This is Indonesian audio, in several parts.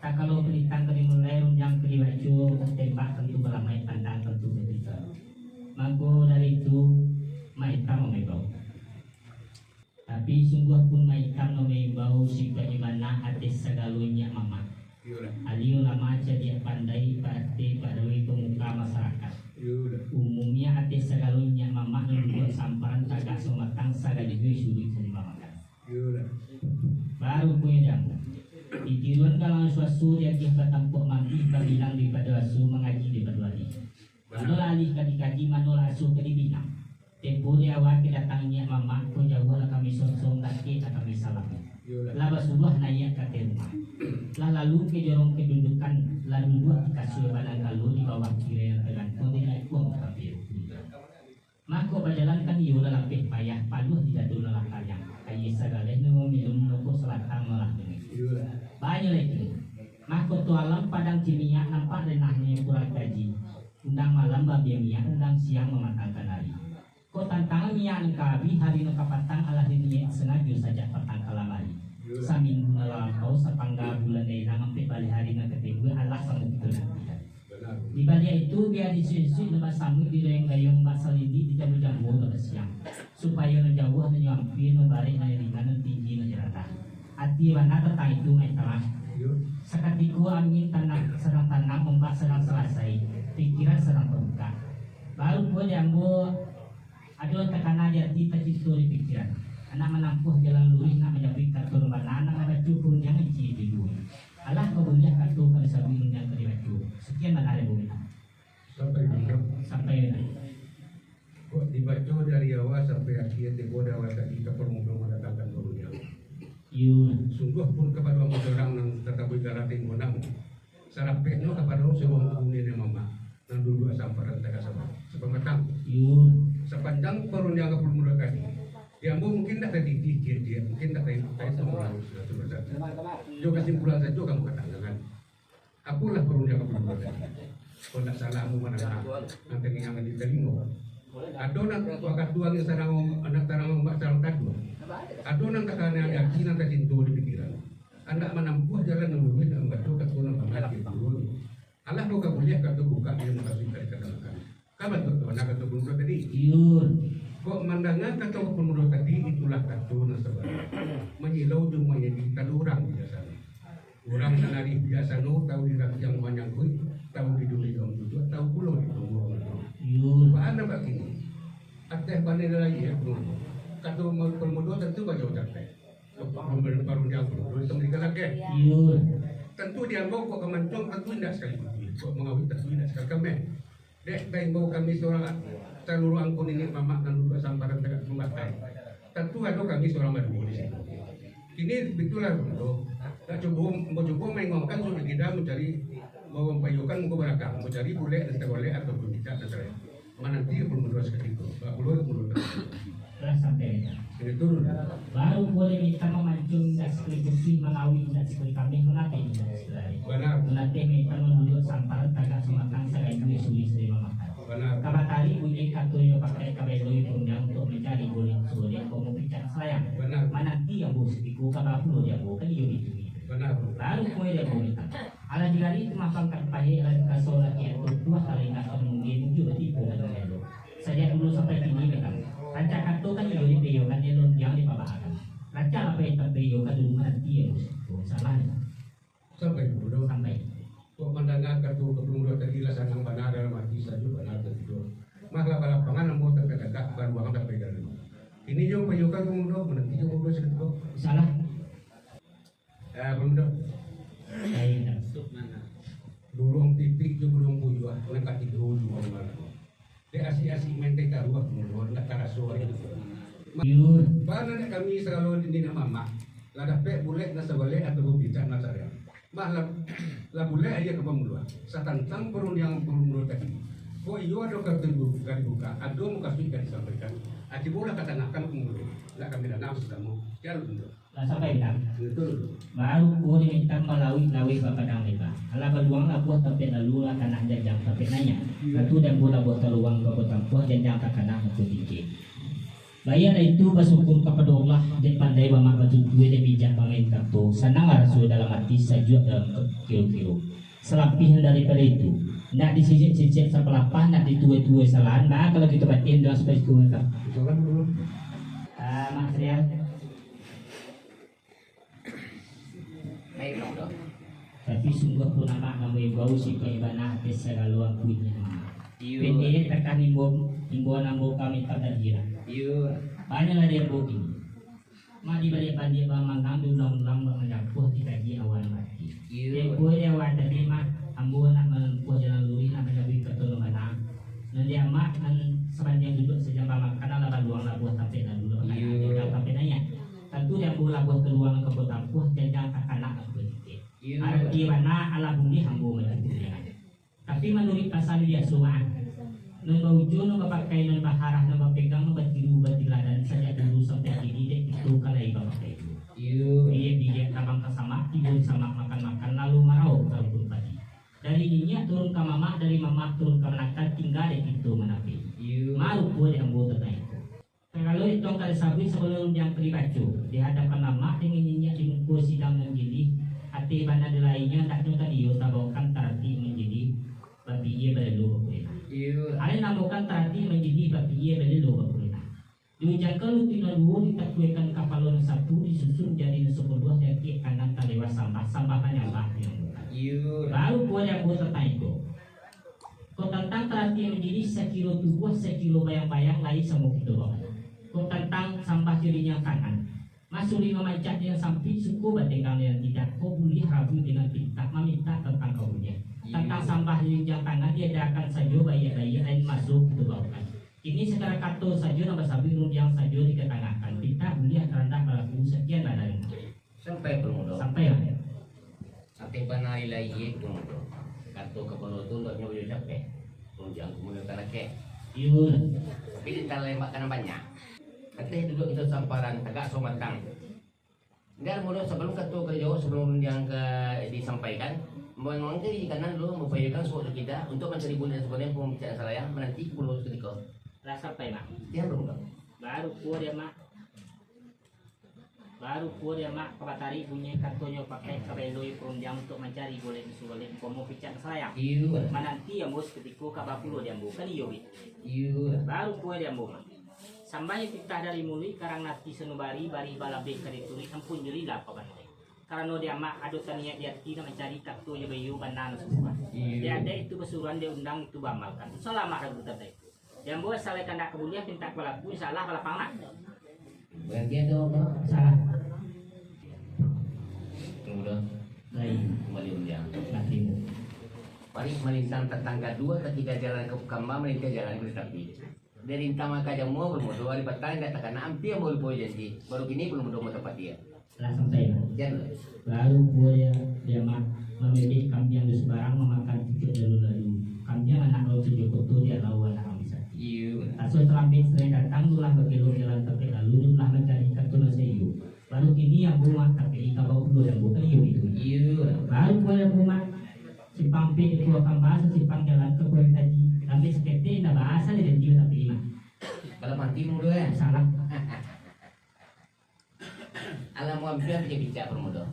Tak kalau pelitang kali mulai runjang kali baju tembak tentu belamai pandang tentu begitu. Maka dari itu maitam memebau. Tapi sungguh pun maitam memebau sebagaimana atis segalunya mama. Aliu lama jadi pandai parti padui pemuka masyarakat. Umumnya atis segalunya mama membuat samparan tagak sematang sagaligus sulit sembamakan. Baru punya jamu. Ditiruan kalau suatu dia kita tampuk mati bilang daripada asu mengaji di berwali. Lalu alih kadi manula asu kadi bilang. Tempo dia awak datangnya mama pun jauh lah kami sonsong lagi tak kami salam. Laba subah naik ke rumah. Lalu ke jorong kedudukan lalu buat kasih badan lalu di bawah kiri dengan kode ikon kafir. Maka berjalankan ia lalapih payah paduh tidak dulu lalakayang. Kayi segala nu minum nopo selatan malah ini. Banyak lagi. Maka tualam padang kimia nampak renahnya kurang gaji. Undang malam babi minyak, undang siang mematangkan hari. Kau tantangan minyak kabi hari nakapatang ala diniat sengaja saja patang kalamari. Saminggu nalampau sepangga bulan daerah sampai balik hari nak ketemu Allah sama kita nanti. Di balik itu biar disusun lepas sambut di gayung basal ini dijauh jauh lepas siang supaya menjauh menyampi membari narikan tinggi menjerata. Hati mana tentang itu mereka. Sekatiku angin sedang tanam ombak sedang selesai, pikiran sedang terbuka. Baru pun jambu ada tekanan di hati tercitu di pikiran. Anak menampuh jalan lurus nak menjauhi kartu rumah anak ada cukup yang isi di dulu. Allah kemudian kartu pada sabi yang kedua. Sekian mana ada bumi. Sampai kok dibaca dari awal sampai akhir tiba awal tadi ke permukaan mendatangkan turunnya. Sungguh pun kepada orang yang tetap bergarating menang. Sarapekno kepada sebuah kuning mama. Nang dulu samparan tak sama. Sepematang. Sepanjang perunjang ke permukaan tadi. Yang mungkin tak tadi dia mungkin tak tahu itu harus jo kesimpulan saja kamu katakan. Akulah perunjang ke permukaan tadi. Kalau tak salah kamu mana nanti yang diterima. Ada nak waktu tuang yang sedang anak tarang mbak sarang tadu. Ada nak kakaknya yakin nanti cintu di pikiran. Anak menampuh jalan nunggu dan mbak tu katu nak mengaji dulu. Allah tu kabuliah katu buka dia mengasihi katakan. Kapan tu anak katu pemuda tadi? Kok mandangan katu pemuda tadi itulah katu nasabah. Menyilau cuma yang kita orang biasa. Orang senari biasa no tahu di yang banyak kui tahu di dunia itu tahu pulau di tunggu. Bahan apa ini? Ateh bandai lagi ya penuh. Kata pemuda tentu baca ucapkan. Baru dia penuh. Itu mereka lagi. Tentu dia mau kok kemancung tentu tidak sekali. Kok mengawin tentu tidak sekali kami. Dek, baik mau kami seorang seluruh angkun ini mamak dan lupa samparan tegak membatai. Tentu ada kami seorang madu di situ. Ini begitulah pemuda. Tak coba main ngomongkan sudah kita mencari mau mempayukan muka belakang, mencari boleh dan tak boleh ataupun tidak terserah. Mana nanti belum berdua seperti itu, belum sampai ini turun. Baru boleh kita memancung dan sekali bersih mengawin dan sekali kami menatih dan sekali. Menatih kita menduduk samparan tagak sematang segai duit sulit dari memakan. Kabar tadi bunyi kartu yang pakai kabeloi perundang untuk mencari boleh sulit kamu bicara sayang. Mana nanti yang bos iku kabar perlu dia bukan itu. Baru kue dia boleh. Ala digari itu mapangkan pahit ala kasolat yang berdua kali nak mungkin juga tipu dan lain. Sejak dulu sampai kini memang. Rancak kartu kan juga dipeyokan dia lonjang di pabahakan. Rancak apa yang terpeyokan dulu nanti ya salah. Sampai dulu sampai. Kok mendengar kartu kepemuda tergila sanang benar dalam hati saja benar tertidur. Malah balapangan nemu terkadang baru orang tak pegang. Ini yang peyokan kemudian menanti yang pemuda segitu. Salah. Pemuda. Lain. Dorong tipik je belum bujua, nak tidur dulu mana. Dia asik-asik main teka ruah kemudian nak karasuar itu. Mana nak kami selalu di nama mak. Lada pek boleh nak sebalik atau bicara nak saya. Malah lah boleh aja ke pemula. Satantang perundang pemula tadi. Kok iyo ada kata buka, ada muka sudah disampaikan. Ati bola kata nak kami pemula. Nak kami dah nafsu kamu. Jalan untuk. Lah sampai bilang. Betul. Baru boleh kita melalui padang lebar. Ala beluang lah buat tapi lalu lah tanah janjang tapi nanya. Lalu dan bola buat luang ke buat tampuh janjang tak kena untuk dikit. Bayar itu bersyukur kepada Allah dan pandai bamak batu dua dan bijak bangun kato. Senang rasul dalam hati sajua dalam kiro-kiro. Selapihan daripada itu, nak disijik-sijik sepelapah, nak dituai-tuai salahan. Nah kalau kita batin dalam spesies kita. Soalan dulu. Mas Rial. Baik dong. Tapi sungguh pun nama kami bau si kaibanah segala waktunya. Pendek tekan himbauan ambo kami tak terjira. Banyak lah dia bukti. Madi balik balik bang undang-undang mendapuh dikaji awal mati. Tempoh dia awal tadi mak ambo nak menempuh jalan luri nak menjadi ketolongan. Nanti amak sepanjang duduk sejam makan lah luang lah buat sampai dah duduk. Sampai nanya. Tentu dia boleh buat keluar ke potampuh jangan anak aku. Arti mana ala bumi ambo menjadi. Tapi menurut pasal dia suan. Nang ujung nang pakai nang baharah nang pegang nang batiru batiladan saja dulu sampai kini dek itu kalai bapak itu. Dia abang kesama tidur sama makan lalu marau kalau pun pagi. Dari ini turun ke mama, dari mama turun ke anak tinggal dek itu menapi. Malu pun yang buat itu. Kalau itu kalau sabi sebelum yang peribacu dihadapkan lama dengan nyinya di muka sidang menjadi hati bandar lainnya tak nyata dia tabakan tarati menjadi babi ia berlalu. Ada namukan tadi menjadi bagian dari lubang kulina. Diujarkan lutina dua ditakuikan kapalon satu disusun jadi sepuluh jadi kanan talewa sampah yang yang baru buat yang buat tentang itu. Kau tentang tadi menjadi sekilo tubuh sekilo bayang-bayang lain semua itu loh. Kau tentang sampah kirinya kanan. Masuk lima macam yang samping suku batengang yang tidak. Kau boleh rabu dengan pinta meminta tentang kaunya. Tentang sampah yang tangan dia akan saja bayi-bayi lain masuk ke bawah. Ini secara kato saja nama sabi yang saja diketengahkan. Kita boleh rendah berlaku sekian lah dari Sampai permudah. sampai lah. Sampai panai lagi permudah. Kato kepala tu ndoknya boleh capek. Tunjang kemudian kana ke. Tapi di dalam makanan banyak. Katanya duduk itu samparan agak somatang. Dan mudah sebelum kato kerja sebelum yang disampaikan. Memang di kanan dulu membayarkan suatu kita untuk mencari bulan sebenarnya pembicaraan saya menanti pulau ketika Lah sampai mak. dia belum kan Baru puas dia mak kebatari punya kartunya pakai kabeloi perunjang untuk mencari boleh boleh komo picat saya. Menanti yang bos ketika kabar pulau dia bukan iyo. Baru puas dia mak. Sampai kita dari muli karang nati senubari bari balabe kali turi ampun jeli lah kabar. Karena dia mak ada taniat dia tidak mencari kartu je bayu banan semua. Dia ada itu kesuruhan dia undang itu bamalkan. Selama ragu tadi. Yang buat salah kandak kebulian pinta pelaku salah balapang nak. bagian tu apa Salah. kemudian Lain. kembali undang Matimu. paling melintang tetangga dua ketika jalan ke Kamba melintang jalan ke Sapi dari intama kaja mau belum ada hari petang tak takkan hampir mau boleh jadi baru kini belum ada tempat dia Lah sampai mak. jangan Baru dia mak memilih kambing di sebarang memakan cucuk lalu. Kambing anak lalu tujuh kotor dia lawan anak bisa. Asal terlambat sering datang tulah berkilo jalan tapi lalu lah mencari kartu nasiyu. Baru kini yang bunga tapi kalau perlu yang bukan itu. Baru boleh bunga simpang pe itu akan bahasa simpang jalan ke kue tadi. Tapi seperti tidak bahasa dia juga tapi lima. kalau mati mu dua Salah. alam mau ambil bicara permudah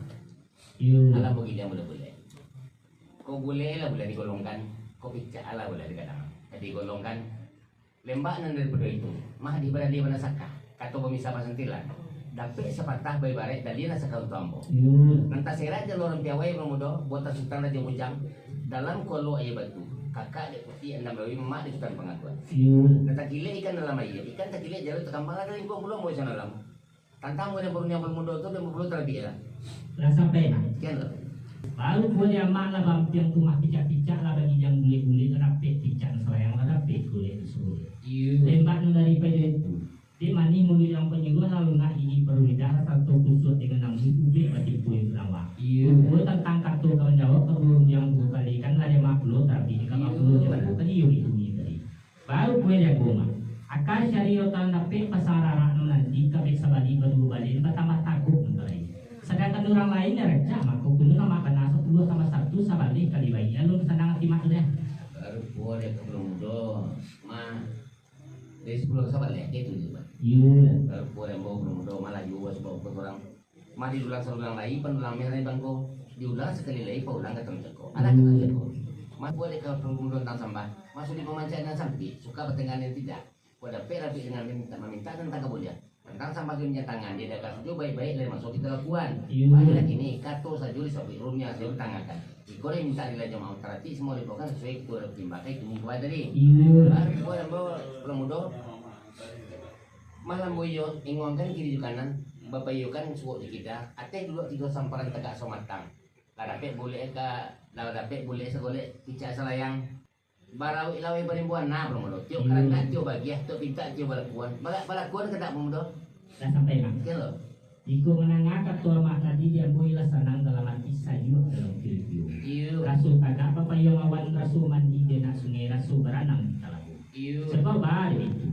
Yo. alam bagi dia boleh kau boleh lah boleh digolongkan kau bicara lah boleh dikatakan digolongkan lembak nan daripada itu mah di badan dia mana saka kata pemisah pasentilan dapat sepatah bayi barek dan dia nak saka untuk ambo Yo. nanti saya raja lorong piawai permudah buat sultan raja ujang dalam kolo ayah batu kakak dia putih 6 bayi mak di sultan pengakuan Yo. nanti gile ikan dalam air ikan tak gile jalan terkambang ada lingkup belum mau sana dalam tantang mau yang baru yang bermuda tu dia belum terlebih lah Lah sampai mak. kian lah Baru boleh amak lah bampiang rumah picak-picak lah bagi yang boleh-boleh rapet picak sayang lah rapet boleh disuruh. Lembak daripada itu. Di mana mulut yang penyuluh lalu nak ini perlu dah satu kusut dengan 6 ubik berarti puing lama. Boleh tentang kartu kawan jawab perlu yang bukalikan lah dia makhluk tapi jika makhluk dia bukan iyo itu tadi. Baru boleh dia goma. Akan cari otak napik pasararan nanti kabeh sabali berdua balik tambah takut mengenai. Sedangkan orang lain ya reca maka kudu nama kena 10 sama 1 sabali kali bayi lalu sedang timak dia. baru boleh ke bermuda mah dari 10 ke 11 dia tu Yun. Kurang bawa belum do malah juga sebab orang mari ulang serulang lagi penulang merah bangko diulang sekali lagi paulang ke teman ko. Ada kata ko. Mas boleh ke pengguna tentang sampah. Masuk di pemancangan sampai suka pertengahan yang tidak. Pada rapi dengan meminta tentang kemudian tentang sampah punya tangan dia dah kasih baik-baik dari masuk kita lakukan. Pada ini kato saja di sapi rumnya saya tangakan. Ikor yang minta nilai jemaah terati semua dilakukan sesuai ketua timbakai itu mungkin tadi. Baru boleh bawa pemuda malam boyo ingongkan kiri kanan bapak yo kan suwok di kita ate dulu tiga samparan tegak somatang ladape boleh boleh segolek picak selayang barau ilawe berimbuan nah pemuda tiup karena tiup bagiah tiup pinta tiup balakuan kedak pemuda Dah sampai mak. kelo Iku menangah ketua mak tadi dia boilah sanang dalam arti sayu dalam video. iyo Rasul kagak apa yang awan rasul mandi dia nak sungai rasul beranang di talabu. iyo Sebab baik itu.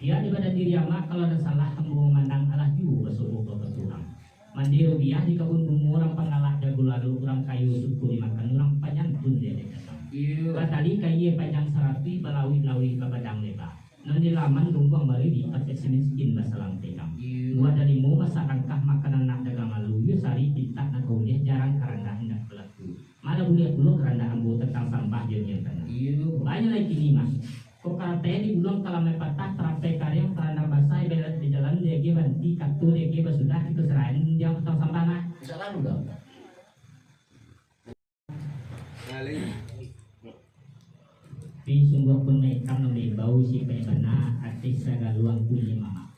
Dia daripada diri amak kalau ada salah kamu memandang Allah juga seluruh kebetulan. Mandi rubiah di kebun bunga orang pengalah jago lalu orang kayu suku dimakan orang panjang pun dia datang. iyo Batali kayu panjang serapi balawi-lawi ke badang lebar. Nanti laman tungguang balik di pakai semiskin masalah tekam. Buat dari mu masa rangkah makanan nak dagang lalu yu sari pintak nak kuliah jarang karena hendak berlaku. Mana boleh dulu kerana ambu tentang sampah dia yang tanah. iyo Banyak lagi ni mas. Kok karate di bulan kalau patah terapai karya kerana basah belat di jalan dia ge banti kartu dia ge sudah itu serain dia tentang sampah nah. bisa lalu dong Pi sungguh pun mereka membeli bau si pebana artis sagaluang kulit mama.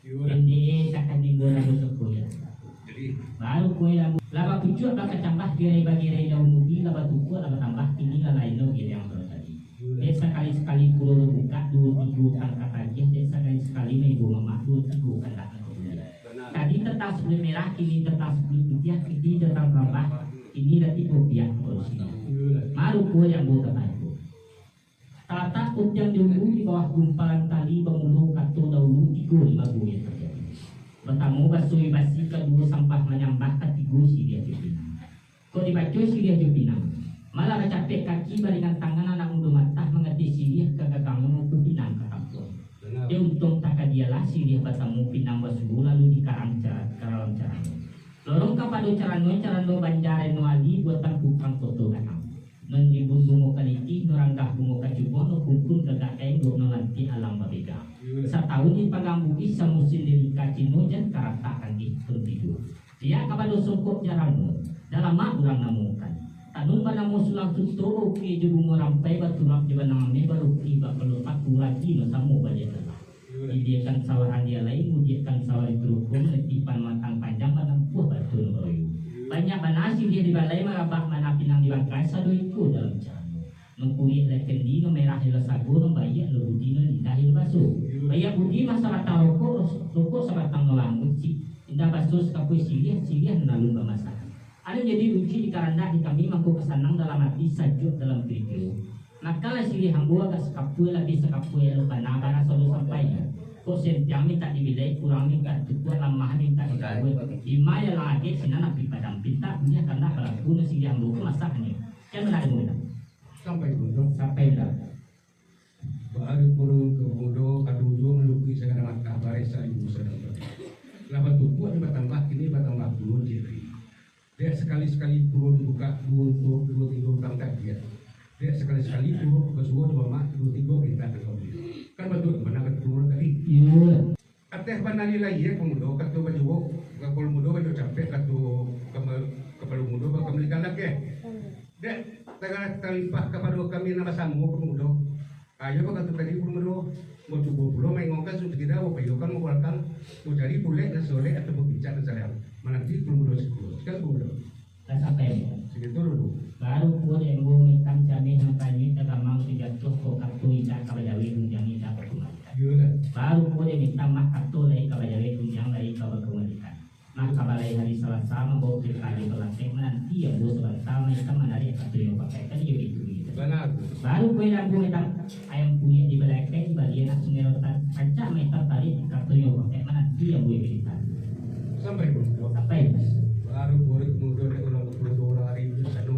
Jadi takkan dibuat aku ya. Jadi Baru kue laba pucuk laba kecambah girai daun mugi laba tuku laba tambah ini lain lo gitu yang baru tadi. Desa sekali pulau buka dua tiga tangkap aja. Desa sekali ibu mama dua tiga kandak. Tadi tentang sebelum merah, kini tentang sebelum putih, kini tentang berambah, ini nanti kopiah porsinya. Malu kue yang buat apa itu? Tata yang diunggu di bawah gumpalan tali pemuluh kato dahulu 3-5 yang terjadi. Bertamu basui basi kedua sampah menyambah ketiga si dia jupinang. Kau dibaca si dia jupinang. Malah kecapek kaki baringan tangan anak muda matah mengerti si dia kegagalan untuk pinang ke kampung. Dia untung tak kadialah si dia bertamu pinang basuh lalu di karam caranya. Lorong kapado carano banjaren wali buatan bukang foto kanam. Nandibun bungo kaliti, noranggah bungo kacubo, no kumpul kagakain do nanti alam babega. Sa tahun ini pagambugis sa musim dari kacino jan karatakan di tertidur. Dia kapado sokot jarangmu, dalam mak urang namukan. Tanun ba namo sulang tuto ke jubung rampai batulak jaban namame baru tiba kalau aku lagi no samu balik telah. Didiakan sawaran dia lain, mudiakan sawar itu hukum, letipan matang panjang batang buah batu bayu. Banyak banasi dia di balai marabak mana pinang di bangkai sadu itu dalam jamu. Nungkuit lekendi no merah hila sagu no bayi lo budi no indah hila basu. Bayi budi masa batang rokok sabatang nolang uci. Indah basu sekapui silih nalung bamasakan. Ada jadi uci di karanda di kami mangku kesanang dalam hati sajuk dalam video. Nakala silih hambu agak sekapui lebih sekapui lupa nabara selalu sampainya. Kok sentiang minta dibilai kurang minta tukuan lamah minta dikawin lima ya lagi sina nabi padang pinta punya karena pelaku nasi yang dulu masaknya kan benar muda sampai bodoh dah baru purun ke bodoh kadujo meluki segala macam kabar saya ibu sedang laba tuku ini bertambah puluh jadi dia sekali purun buka dua tiga tangkap dia sekali purun kesuatu dua tiga kita terkau kan betul mana keturun tadi iya ateh banali lagi ya pemuda katu baju kalau muda baju capek katu kepala muda bakal belikan lagi dek tengah talipah kepada kami nama samu pemuda ayo katu tadi pemuda mau coba pulau main ngongkas untuk kita mau payokan mau walkan mau cari pulek dan sore atau mau bicara saya menanti pemuda sekolah sekarang pemuda dah sampai segitu dulu baru pun yang mau hitam cabai nampaknya kita mau dijatuh kok kartu indah kabajawi tunjang indah perkembangan baru pun yang minta mak kartu lagi kabajawi tunjang lagi kabajawi nah kabalai hari Selasa membawa pilkada berlangsung menanti yang bos sebentar mereka menarik kartu yang pakai tadi jadi itu benar baru pun yang mau hitam ayam punya di belakang di bagian sungai rotan kaca meter tadi kartu yang pakai menanti yang boleh berikan sampai pemuda sampai baru boleh pemuda dari orang 22 hari itu sanu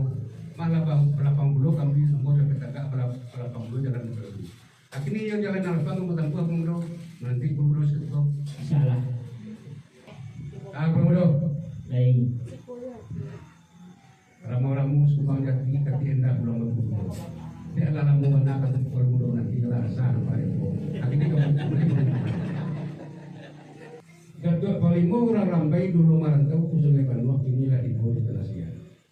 malah 80 kami semua dapat agak 80 jangan berlalu. Akhirnya yang jalan alfa kamu tanpa pemuda nanti pemuda seketok bang jati kati endah pulang berkudo. Dia adalah mau menakan berkudo nanti rasa pada itu. Akhirnya kemudian Gatot Palimo orang Rambai dulu merantau ke Sungai Banua inilah di bawah di Tanasia.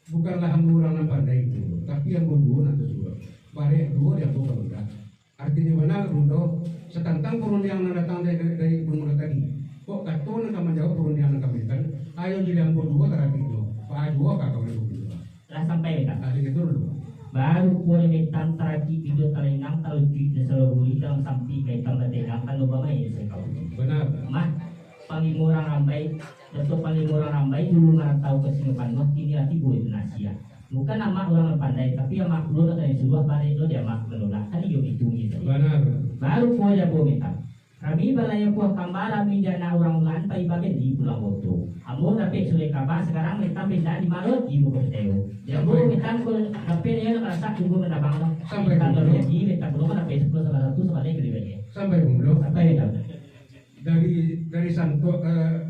Bukanlah hamba orang yang pandai itu, tapi yang berdua nanti juga. Barek dua dia bukan mudah. Artinya benar Rundo setantang perundingan yang datang dari Gunung tadi. Kok katon akan menjawab perundingan yang kami kan? Ayo jadi yang berdua terapi itu. Pak dua kakak berdua. Lah sampai tak? Ada gitu dulu. Baru kuat metan terapi video talengang kalau cuit selalu buli dalam sampai kaitan batengang kan lupa main saya kau. Benar. Mah Pangimurang Rambai, Dato Pangimurang Rambai dulu merantau ke Singapura, kini hati boleh Nasia. Bukan nama orang pandai, tapi yang makhluk dari sebuah balik itu dia mak menolak. Tadi yo itu gitu. Benar. Baru kuah ya bometan. Kami balaya kuah kamar, kami jana orang ulan, pai bagian di Pulau Boto. Ambo tapi sulit kabar sekarang mereka pindah di Malut, ibu bertemu. Dia boleh metan pun tapi dia rasa tunggu menabang. Sampai kalau dia di metan belum ada Facebook sama satu sama lagi dia. Sampai bro. Sampai metan. Dari Santo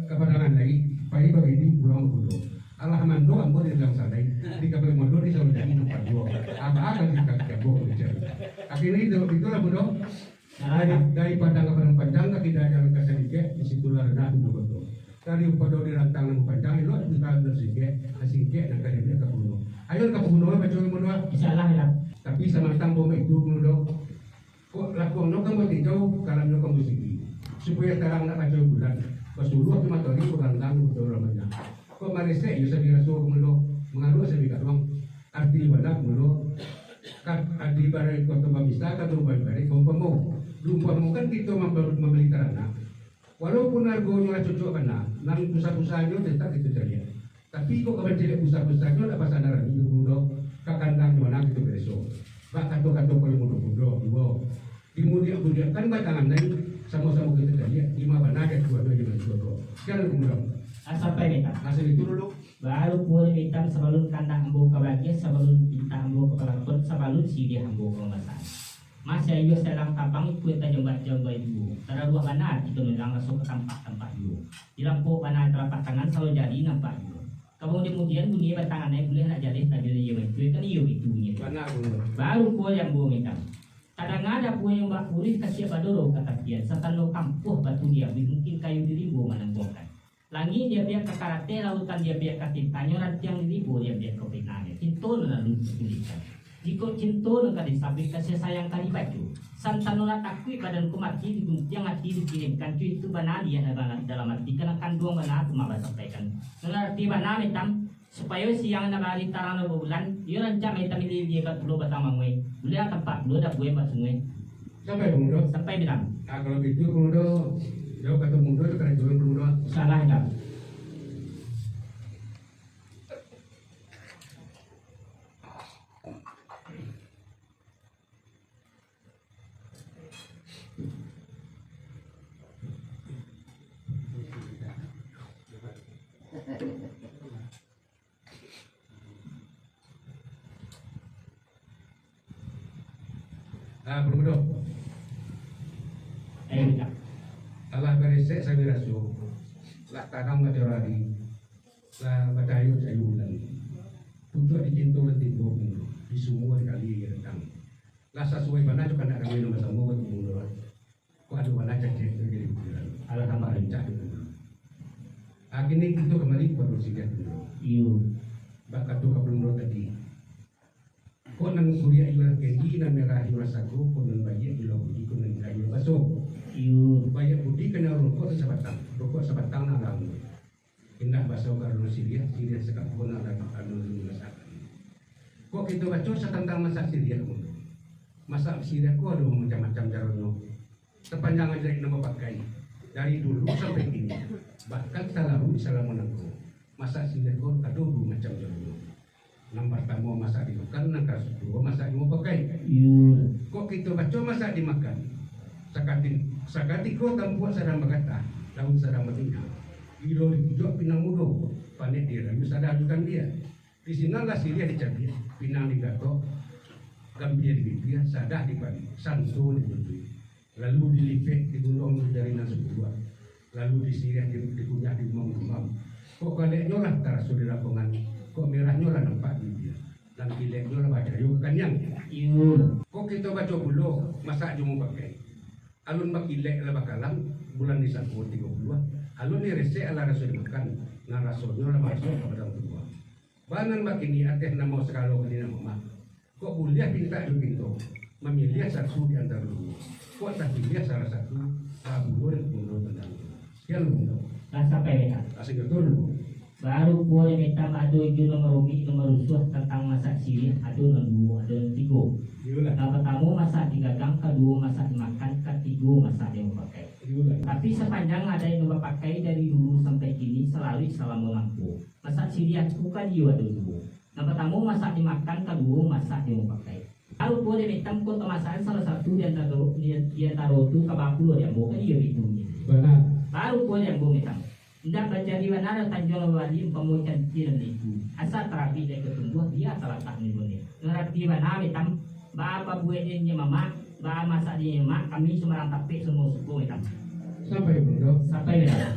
kepada Nandai, pai begini pulang kudo. Allah mando ambo di dalam sadai di kapal mondo di selalu jadi nomor dua. Apa akan kita jago bicara. Akhirnya itulah bodoh. Dari padang ke padang panjang ke tidak jalan ke sedikit di situ rendah itu betul. Dari pada di rantang yang panjang itu di dalam sedikit dan dari dia ke gunung. Ayo ke gunung baca mondo. Insyaallah ya. Tapi sama tanggung itu mondo. Kok lakukan no kamu jauh kalau no kamu sini. Supaya terang nak baca bulan. Pasuluh cuma tadi bukan tanggung betul ramanya. Kok malaysia ya saya rasa mulu mengaruh saya bilang bang arti benar mulu kan arti barang kota Bamista atau barang kompamo lumpur kan kita membeli terana walaupun harganya cocok kena nang pusat-pusatnya tetap itu saja tapi kok kalau jadi pusat-pusatnya ada pasar darah itu mulu kakandang mana gitu besok bak kantor-kantor paling mudah kemudian kan batangan lain sama-sama kita saja lima benar ada dua jangan kemudian Sampai metan. hasil itu dulu Baru boleh metan sebelum kandang ambo ke bagian sebelum kita ambo ke pelakon sebelum si dia ambo ke masan. Masih ayo selang tapang ikut kita jembat dulu. Tara dua banat itu melang langsung ke tempat dulu. Di lampu banat telapak tangan selalu jadi nampak dulu. Kemudian dunia batangannya boleh nak jadi tadi dia itu kan iyo itu benar baru boleh ambo metan. Kadang ada pun yang bak pulih kasih badoro kata dia. Setan kampuh batu dia mungkin kayu diribu menangguhkan. Langi dia biar ke karate lautan dia biar ke tintanya nanti yang diribu dia biar ke pinanya cinto na lalu pilihan jika cinto na kali sabik kasih sayang kali baju santanuna takui badan kumati diguntiang hati dikirimkan cuy itu benar dia dalam arti kena kandung benar cuma sampaikan arti benar hitam supaya siang na bali tarang na bulan yun rancang hitam ini dia kat pulau batang mangwe boleh tempat pulau dah buat sungai sampai kemudian sampai bilang kalau gitu kemudian jauh kata muda itu kena jual kemudian salah tak. bermudah Tak. Allah beresek saya rasu lah tanam materari lah badayu sayulan tujuh dicintu letigo di semua kali datang lah sesuai mana juga nak kami nama semua itu mulu kok ada mana cek jadi bulan alhamdulillah akhirnya itu kembali kepada sigat dulu Iyo. bakat tu kabelum tadi kok nang kuliah ilah kendi nan merah ilah saku kok nan bayi ilah budi kok nan kayu baso Iyo. banyak budi kena rokok sebatang alam indah baso karena siria sekap pun ada anu masakan kok kita baca tentang masak siria masak siria kok ada macam-macam caranya sepanjang dari nama pakai dari dulu sampai kini bahkan selalu menangku masak siria kok ada macam caranya nomor pertama masak dimakan, nomor kedua masak dipakai. Kok kita baca masak dimakan? Sakati ko tampuan sarang magata, daun sarang matina. Ilo dipujuk pinang mudo, panik dia, lalu sadar ajukan dia. Di sinalah siria dicabit, pinang digato, gambia di bibir, sadar di padi, sanso di bibir. Lalu dilipet di gulung dari nasi buah. Lalu di siria dikunyah di umam. Kok kaleknya lah terasa di lapangan. Kok merahnya lah nampak di dia dan yang Yun. kok kita baca bulo masa jumu pakai alun makilek ala bakalang bulan di 30 alun ni rese ala rasul makan na rasulnya ala masuk kepada kedua banan makini ateh nama sekalo kini nama kok buliah pinta du pintu memilih satu di antara dulu kok tak pilih salah satu bulo dan bulo tentang sekian bulo Rasa peka. asing betul Baru boleh minta ado itu nomor nomor usuh tentang masak sirih ado nomor ado tigo. Yulah Nah pertama masak digagang, kedua masak dimakan, ketiga masak yang pakai. yulah Tapi sepanjang ada yang pakai dari dulu sampai kini selalu selama mampu. Masak sirih aku kan juga dulu. Nah pertama masak dimakan, kedua masak yang pakai. Baru boleh minta kota masakan salah satu di antara itu kabakul yang bukan iya itu. benar Baru boleh yang minta. Tidak baca riwana tanjung wali pemucan ciren itu. Asal terapi dia ketumbuh dia salah tak nih boleh. Ngerti mana hitam. Bapak buatnya mama, bapak masak dia mak. Kami semarang tapi semua suku hitam. sampai bulo Sampai ya.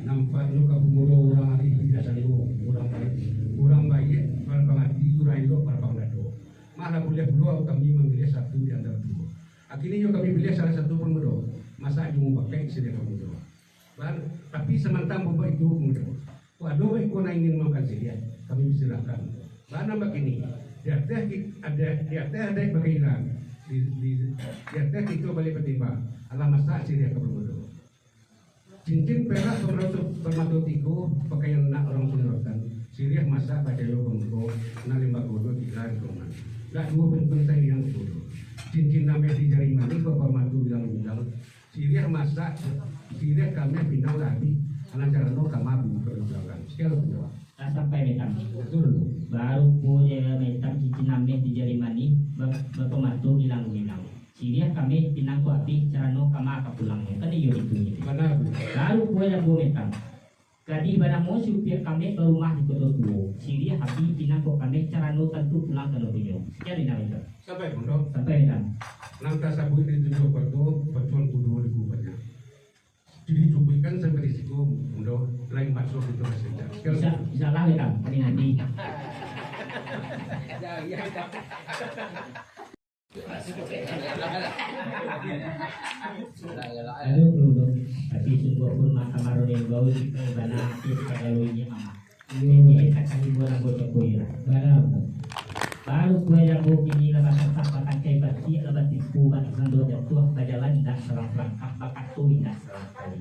nampak nu ka mudo orang ari biasa lu orang baik para pengati orang itu para pengado malah boleh berdua kami memilih satu di antara dua akhirnya kami pilih salah satu pemudo masa yang pakai sedia pemudo tapi sementara bapak itu pemudo waduh kau ingin makan sedia kami silakan mana begini di atas ada bagaimana di atas itu balik pertimbang ala masa sedia pemudo cincin perak bermatu tiku pakaian nak orang sunrotan sirih masak baca lo bengko na 50 tiga roman dak dua bentuk saya yang bodoh cincin namanya di jari mani kok bermatu bilang sirih masak sirih kami pindah lagi karena cara no kamabu berulang sekian betul Sampai metam. betul Baru boleh metam cincin nameh di jari mani berpematu hilang. Sini kami pinang ko api carano kama kapulangnya kan iyo itu. benar Lalu boleh metam. Kadi barang mo supir kami ke rumah di kota tuo. Sini api pinang ko kami carano tentu pulang ke Norio. Jadi nama itu. sampai bodoh Sampai metam. langkah sabut itu juga betul kudu dikubahnya jadi cubikan sampai risiko bodoh lain masuk itu saja Bisa lah metam. Kami nanti. Lalu dulu, tapi sungguh pun makamaro yang bau di bana akhir kagalunya mama. Ini kata hiburan bocah kuya. Baru kuya bu kini lepas tak pakai kai bati lepas tipu bat sando jatuh berjalan dah serang langkah bakat tu dah serang kali.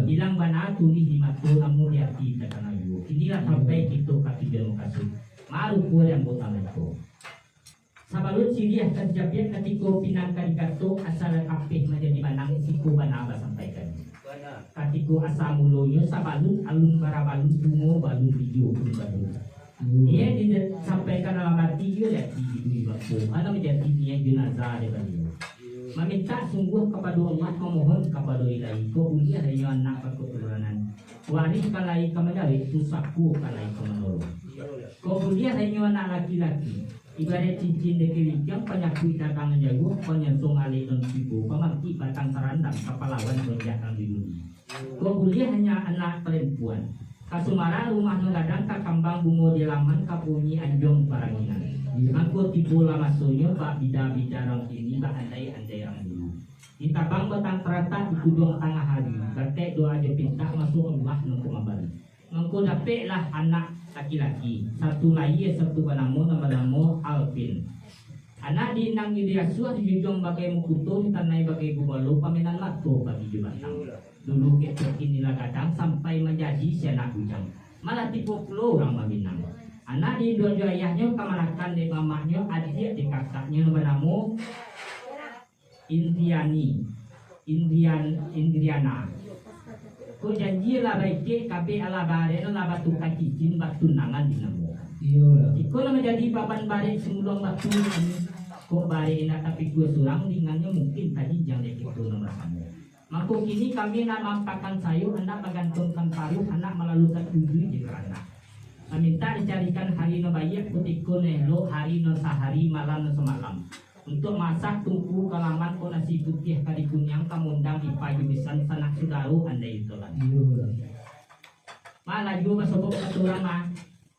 Hilang bana tulis di matu namun dia tidak kena yu. Inilah sampai itu kaki demokrasi. Maru kuya yang botam itu. Sabalut siriah terjapit ketika pinangkan kartu asal kapih menjadi manang siku banaba sampaikan. Ketika asal mulunya sabalut alun barabalun bungo balun video pun balun. Ia disampaikan dalam arti dia di waktu mana menjadi dia jenazah dia beliau. Meminta sungguh kepada Allah memohon kepada Ilahi kau ulia dari anak keturunan. Waris kalai kemadawi tusaku kalai kemenolong. Kau ulia dari anak laki-laki. Ibarat cincin deki yang penyakit dagang jago penyensung alih dan sibu pemangki batang serandang kepalawan berjalan di dunia. Kau kuliah hanya anak perempuan. Kasumara rumah mengadang kakambang bungo di laman kapunyi anjong paranginan. Angko tipu lama sonyo pak bida rong ini pak andai yang dulu. Ditabang batang terata di kudung tengah hari. Bertek doa aja pinta masuk rumah nunggu mabari. Ngko dapet lah anak laki-laki satu lagi satu namo Alvin anak di nang dia suah jujung bagai mukuto tanai bagai gubalo paminan lato bagi jubatang dulu kita inilah kadang sampai menjadi sianak ujang malah tipu puluh orang mabinang anak di dua ayahnya kamarakan di mamahnya adik di kakaknya namo Indriana ko janji lah baik kabe ala bare no la batu kacicin batu nangan di namo. Iko na menjadi papan bare semulong batu ini ko bare na tapi gue surang dingannya mungkin tadi jangan itu nomor kamu. Mako kini kami nak mampakan sayur anak menggantungkan paruh anak melalukan tujuh di kerana. Meminta dicarikan hari no bayi kutiko nelo hari no sehari malam no semalam. Untuk masak tungku kalaman ko nasi putih kari kunyang kamundang ipayu bisan sanak sudaru andai itu lah. Malah juga masuk ke turang mah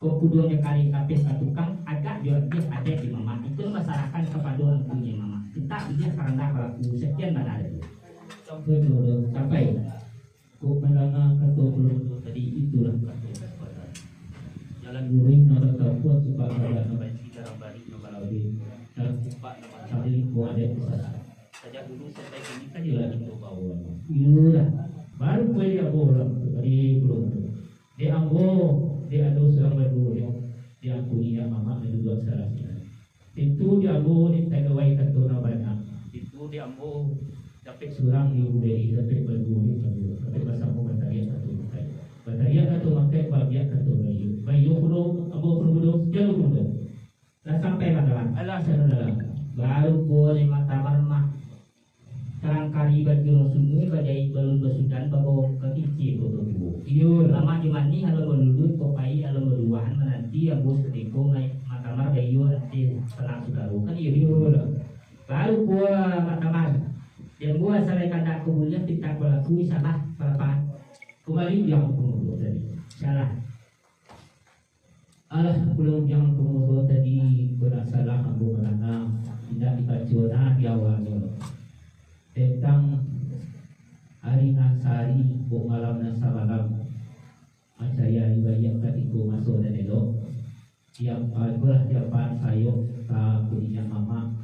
ko kudunya kari kapis tukang agak dia ada di mama itu masa karena aku sekian mana ada sampai dulu sampai ku melangah kata belum tadi itulah jalan guring nada kuat suka ada nama kita balik nama lagi dan kupat nama cari ku ada saja dulu sampai kini kan juga itu bawah iya baru boleh bola dari belum dia ambo dia ada seorang berdua dia kuliah mama kedua salahnya itu dia ambo di tagawai katuna banyak itu dia ambo dapat surang di budaya dapat berdua dapat bahasa ambo bataria katuna bataria katuna makai bagian katuna bayu kudo ambo kudo jauh kudo lah sampai mana Allah sana baru boleh mata marmah terang kali bagi rasulnya bagi balun basudan bago kekici kudo iyo lama di mani halo baludut kopai halo baluan menanti ambo sediko naik matamar bayu nanti tenang sudaru kan iyo baru gua matamar yang gua sampai kanda kubunya kita berlaku salah apa kembali yang kumpul tadi salah alah belum yang kumpul tadi bersalah ambo melana tidak dibaca di awalnya tentang hari nasari bu malam nasa malam saya ibayak katiku masuk dan elok tiap belah tiapan sayo tak punya mama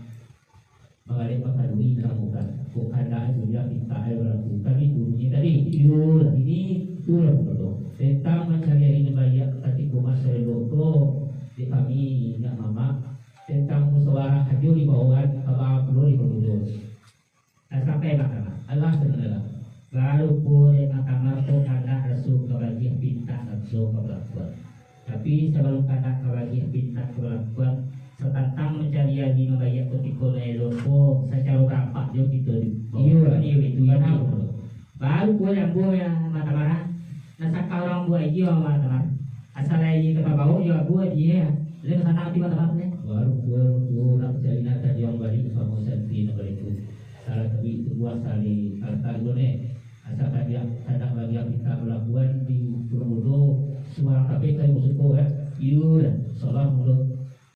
mengalih pakadui melakukan keadaan sudah kita berlakukan itu tadi yul ini tulah betul tentang mencari hari ibayak katiku masuk elok di kami ya mama tentang musyawarah haju di bawah apa perlu diperlukan sampai mana Allah senang baru boleh makamar tu kanda rasul kebagian bintang rasul kebelakuan tapi sebelum kanda kebagian bintang kebelakuan setantang mencari lagi membayar ketika neloko secara rampak jo gitu iya itu ya baru boleh makamar nasaka orang buat dia makamar asal lagi ke bawah juga buat dia lalu sana di makamar baru boleh nak cari nata yang balik kamu sendiri nak itu salah tapi itu buat sali harta gone asalkan dia kadang bagi kita melakukan di Purwodo semua KPK musuhku ya iya salah mulut